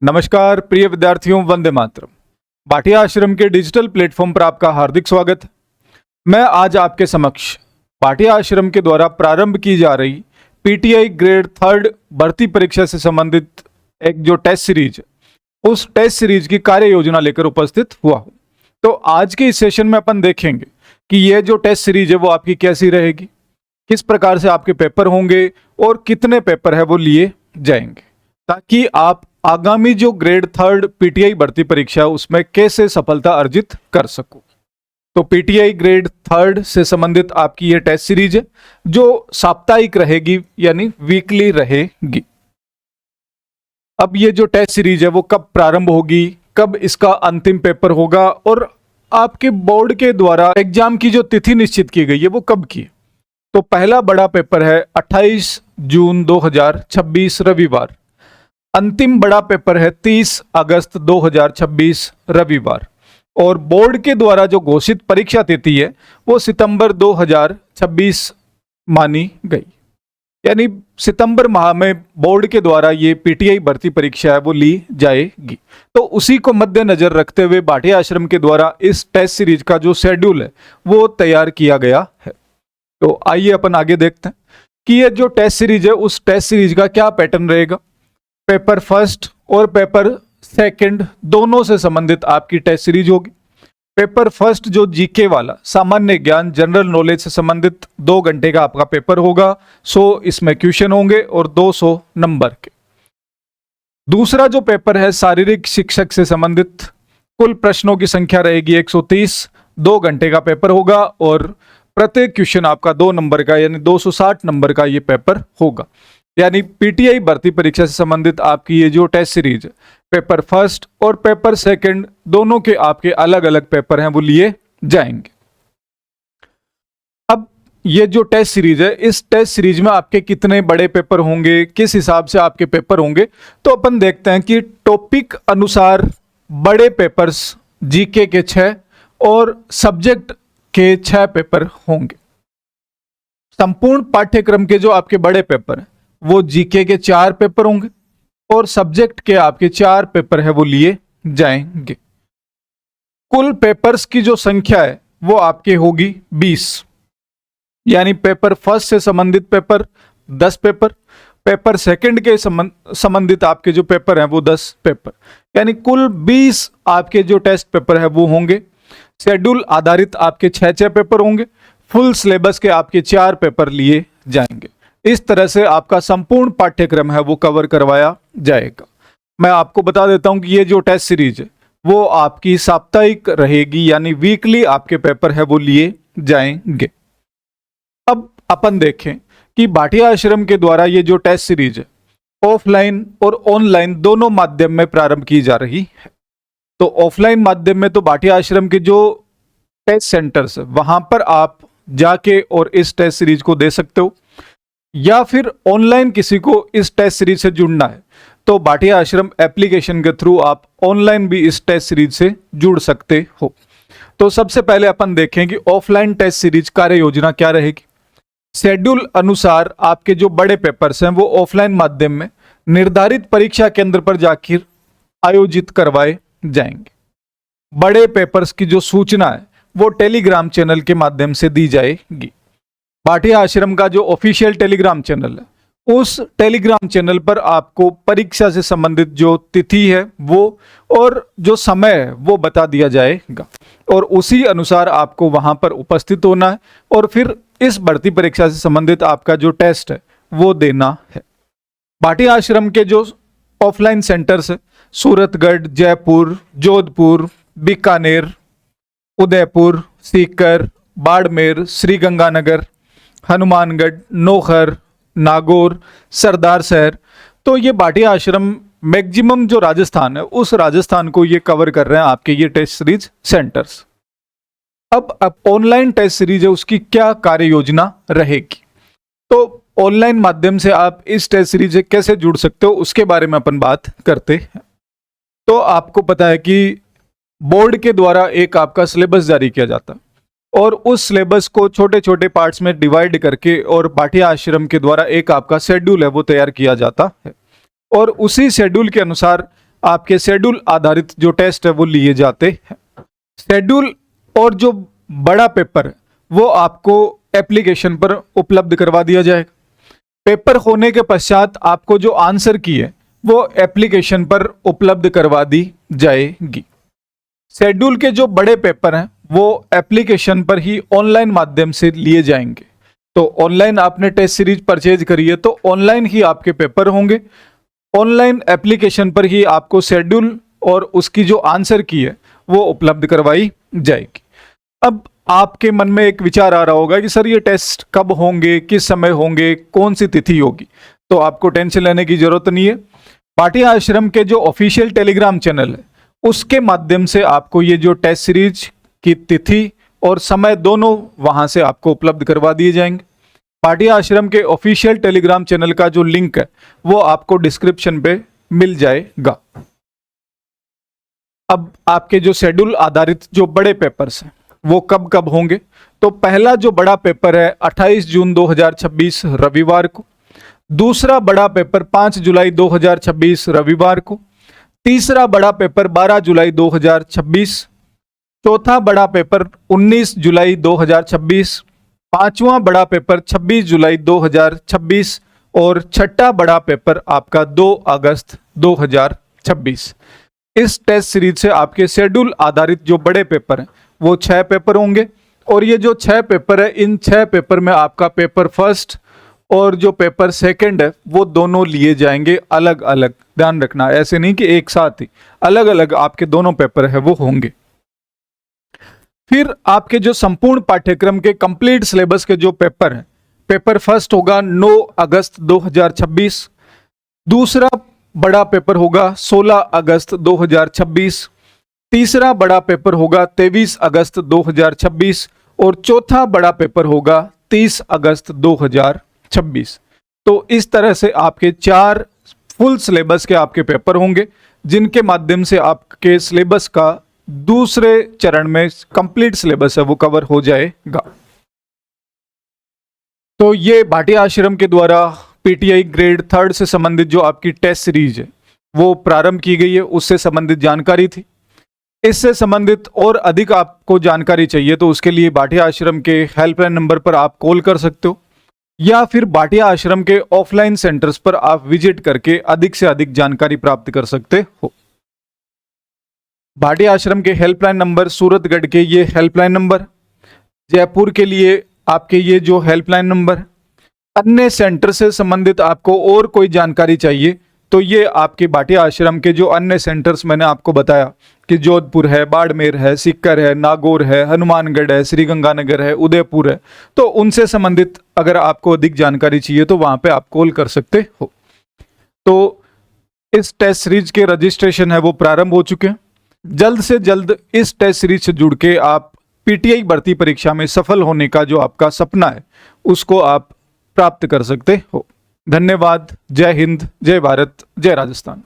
नमस्कार प्रिय विद्यार्थियों, वंदे मातरम। भाटिया आश्रम के डिजिटल प्लेटफॉर्म पर आपका हार्दिक स्वागत है। मैं आज आपके समक्ष भाटिया आश्रम के द्वारा प्रारंभ की जा रही पीटीआई ग्रेड 3 भर्ती परीक्षा से संबंधित एक जो टेस्ट सीरीज है उस टेस्ट सीरीज की कार्य योजना लेकर उपस्थित हुआ हूं। तो आज के इस सेशन में अपन देखेंगे कि यह जो टेस्ट सीरीज है वो आपकी कैसी रहेगी, किस प्रकार से आपके पेपर होंगे और कितने पेपर है वो लिए जाएंगे, ताकि आप आगामी जो ग्रेड 3 पीटीआई भर्ती परीक्षा है उसमें कैसे सफलता अर्जित कर सको। तो पीटीआई ग्रेड 3 से संबंधित आपकी ये टेस्ट सीरीज है जो साप्ताहिक रहेगी, यानी वीकली रहेगी। अब ये जो टेस्ट सीरीज है वो कब प्रारंभ होगी, कब इसका अंतिम पेपर होगा और आपके बोर्ड के द्वारा एग्जाम की जो तिथि निश्चित की गई है वो कब की। तो पहला बड़ा पेपर है 28 जून 2026 रविवार। अंतिम बड़ा पेपर है 30 अगस्त 2026 रविवार। और बोर्ड के द्वारा जो घोषित परीक्षा तिथि है वो सितंबर 2026 मानी गई, यानी सितंबर माह में बोर्ड के द्वारा ये पीटीआई भर्ती परीक्षा है वो ली जाएगी। तो उसी को मद्देनजर रखते हुए भाटिया आश्रम के द्वारा इस टेस्ट सीरीज का जो शेड्यूल है वो तैयार किया गया है। तो आइए अपन आगे देखते हैं कि ये जो टेस्ट सीरीज है उस टेस्ट सीरीज का क्या पैटर्न रहेगा। पेपर फर्स्ट और पेपर सेकंड दोनों से संबंधित आपकी टेस्ट सीरीज होगी। पेपर फर्स्ट जो जीके वाला सामान्य ज्ञान जनरल नॉलेज से संबंधित 2 घंटे का आपका पेपर होगा। 100 इसमें क्वेश्चन होंगे और 200 नंबर के। दूसरा जो पेपर है शारीरिक शिक्षक से संबंधित, कुल प्रश्नों की संख्या रहेगी 130। 2 घंटे का पेपर होगा और प्रत्येक क्वेश्चन आपका 2 नंबर का, यानी 260 नंबर का ये पेपर होगा। यानी पीटीआई भर्ती परीक्षा से संबंधित आपकी ये जो टेस्ट सीरीज है, पेपर फर्स्ट और पेपर सेकंड दोनों के आपके अलग अलग पेपर हैं वो लिए जाएंगे। अब ये जो टेस्ट सीरीज है, इस टेस्ट सीरीज में आपके कितने बड़े पेपर होंगे, किस हिसाब से आपके पेपर होंगे, तो अपन देखते हैं कि टॉपिक अनुसार बड़े पेपर्स जीके के 6 और सब्जेक्ट के 6 पेपर होंगे। संपूर्ण पाठ्यक्रम के जो आपके बड़े पेपर हैं वो जीके के 4 पेपर होंगे और सब्जेक्ट के आपके 4 पेपर है वो लिए जाएंगे। कुल पेपर्स की जो संख्या है वो आपके होगी 20, यानी पेपर फर्स्ट से संबंधित पेपर 10 पेपर, पेपर सेकंड के संबंधित आपके जो पेपर हैं वो 10 पेपर, यानी कुल 20 आपके जो टेस्ट पेपर है वो होंगे। शेड्यूल आधारित आपके 6 पेपर होंगे। फुल सिलेबस के आपके 4 पेपर लिए जाएंगे। इस तरह से आपका संपूर्ण पाठ्यक्रम है वो कवर करवाया जाएगा। मैं आपको बता देता हूं कि ये जो टेस्ट सीरीज है वो आपकी साप्ताहिक रहेगी, यानी वीकली आपके पेपर है वो लिए जाएंगे। अब अपन देखें कि भाटिया आश्रम के द्वारा ये जो टेस्ट सीरीज है ऑफलाइन और ऑनलाइन दोनों माध्यम में प्रारंभ की जा रही है। तो ऑफलाइन माध्यम में तो भाटिया आश्रम के जो टेस्ट सेंटर्स है वहां पर आप जाके और इस टेस्ट सीरीज को दे सकते हो, या फिर ऑनलाइन किसी को इस टेस्ट सीरीज से जुड़ना है तो भाटिया आश्रम एप्लीकेशन के थ्रू आप ऑनलाइन भी इस टेस्ट सीरीज से जुड़ सकते हो। तो सबसे पहले अपन देखें कि ऑफलाइन टेस्ट सीरीज कार्य योजना क्या रहेगी। शेड्यूल अनुसार आपके जो बड़े पेपर्स हैं वो ऑफलाइन माध्यम में निर्धारित परीक्षा केंद्र पर जाकर आयोजित करवाए जाएंगे। बड़े पेपर्स की जो सूचना है वो टेलीग्राम चैनल के माध्यम से दी जाएगी। भाटिया आश्रम का जो ऑफिशियल टेलीग्राम चैनल है उस टेलीग्राम चैनल पर आपको परीक्षा से संबंधित जो तिथि है वो और जो समय है वो बता दिया जाएगा और उसी अनुसार आपको वहां पर उपस्थित होना है और फिर इस भर्ती परीक्षा से संबंधित आपका जो टेस्ट है वो देना है। भाटिया आश्रम के जो ऑफलाइन सेंटर्स है सूरतगढ़, जयपुर, जोधपुर, बीकानेर, उदयपुर, सीकर, बाड़मेर, श्रीगंगानगर, हनुमानगढ़, नौखर, नागौर, सरदार शहर, तो ये भाटिया आश्रम मैक्सिमम जो राजस्थान है उस राजस्थान को ये कवर कर रहे हैं आपके ये टेस्ट सीरीज सेंटर्स। अब ऑनलाइन टेस्ट सीरीज है उसकी क्या कार्य योजना रहेगी। तो ऑनलाइन माध्यम से आप इस टेस्ट सीरीज से कैसे जुड़ सकते हो उसके बारे में अपन बात करते हैं। तो आपको पता है कि बोर्ड के द्वारा एक आपका सिलेबस जारी किया जाता है और उस सिलेबस को छोटे छोटे पार्ट्स में डिवाइड करके और भाटिया आश्रम के द्वारा एक आपका शेड्यूल है वो तैयार किया जाता है और उसी शेड्यूल के अनुसार आपके शेड्यूल आधारित जो टेस्ट है वो लिए जाते हैं। शेड्यूल और जो बड़ा पेपर है वो आपको एप्लीकेशन पर उपलब्ध करवा दिया जाएगा। पेपर होने के पश्चात आपको जो आंसर की है वो एप्लीकेशन पर उपलब्ध करवा दी जाएगी। शेड्यूल के जो बड़े पेपर हैं वो एप्लीकेशन पर ही ऑनलाइन माध्यम से लिए जाएंगे। तो ऑनलाइन आपने टेस्ट सीरीज परचेज करी है तो ऑनलाइन ही आपके पेपर होंगे। ऑनलाइन एप्लीकेशन पर ही आपको शेड्यूल और उसकी जो आंसर की है वो उपलब्ध करवाई जाएगी। अब आपके मन में एक विचार आ रहा होगा कि सर ये टेस्ट कब होंगे, किस समय होंगे, कौन सी तिथि होगी। तो आपको टेंशन लेने की जरूरत नहीं है। भाटिया आश्रम के जो ऑफिशियल टेलीग्राम चैनल है उसके माध्यम से आपको ये जो टेस्ट सीरीज की तिथि और समय दोनों वहां से आपको उपलब्ध करवा दिए जाएंगे। भाटिया आश्रम के ऑफिशियल टेलीग्राम चैनल का जो लिंक है वो आपको डिस्क्रिप्शन पे मिल जाएगा। अब आपके जो शेड्यूल आधारित जो बड़े पेपर्स हैं वो कब कब होंगे। तो पहला जो बड़ा पेपर है 28 जून 2026 रविवार को। दूसरा बड़ा पेपर 5 जुलाई 2026 रविवार को। तीसरा बड़ा पेपर 12 जुलाई 2026। चौथा बड़ा पेपर 19 जुलाई 2026। पांचवा बड़ा पेपर 26 जुलाई 2026 और छठा बड़ा पेपर आपका 2 अगस्त 2026। इस टेस्ट सीरीज से आपके शेड्यूल आधारित जो बड़े पेपर हैं वो 6 पेपर होंगे और ये जो 6 पेपर है इन 6 पेपर में आपका पेपर फर्स्ट और जो पेपर सेकंड है वो दोनों लिए जाएंगे अलग अलग। ध्यान रखना, ऐसे नहीं कि एक साथ ही, अलग अलग आपके दोनों पेपर है वो होंगे। फिर आपके जो संपूर्ण पाठ्यक्रम के कंप्लीट सिलेबस के जो पेपर है, पेपर फर्स्ट होगा 9 अगस्त 2026। दूसरा बड़ा पेपर होगा 16 अगस्त 2026। तीसरा बड़ा पेपर होगा 23 अगस्त 2026 और चौथा बड़ा पेपर होगा 30 अगस्त 2026। तो इस तरह से आपके 4 फुल सिलेबस के आपके पेपर होंगे जिनके माध्यम से आपके सिलेबस का दूसरे चरण में कंप्लीट सिलेबस है वो कवर हो जाएगा। तो ये भाटिया आश्रम के द्वारा पीटीआई ग्रेड 3 से संबंधित जो आपकी टेस्ट सीरीज है वो प्रारंभ की गई है, उससे संबंधित जानकारी थी। इससे संबंधित और अधिक आपको जानकारी चाहिए तो उसके लिए भाटिया आश्रम के हेल्पलाइन नंबर पर आप कॉल कर सकते हो या फिर भाटिया आश्रम के ऑफलाइन सेंटर्स पर आप विजिट करके अधिक से अधिक जानकारी प्राप्त कर सकते हो। भाटिया आश्रम के हेल्पलाइन नंबर सूरतगढ़ के ये हेल्पलाइन नंबर, जयपुर के लिए आपके ये जो हेल्पलाइन नंबर, अन्य सेंटर से संबंधित आपको और कोई जानकारी चाहिए तो ये आपके भाटिया आश्रम के जो अन्य सेंटर्स मैंने आपको बताया कि जोधपुर है, बाड़मेर है, सीकर है, नागौर है, हनुमानगढ़ है, श्रीगंगानगर है, उदयपुर है, तो उनसे संबंधित अगर आपको अधिक जानकारी चाहिए तो वहां पे आप कॉल कर सकते हो। तो इस टेस्ट सीरीज के रजिस्ट्रेशन है वो प्रारंभ हो चुके हैं। जल्द से जल्द इस टेस्ट सीरीज से जुड़ के आप पीटीआई भर्ती परीक्षा में सफल होने का जो आपका सपना है उसको आप प्राप्त कर सकते हो। धन्यवाद। जय हिंद, जय भारत, जय राजस्थान।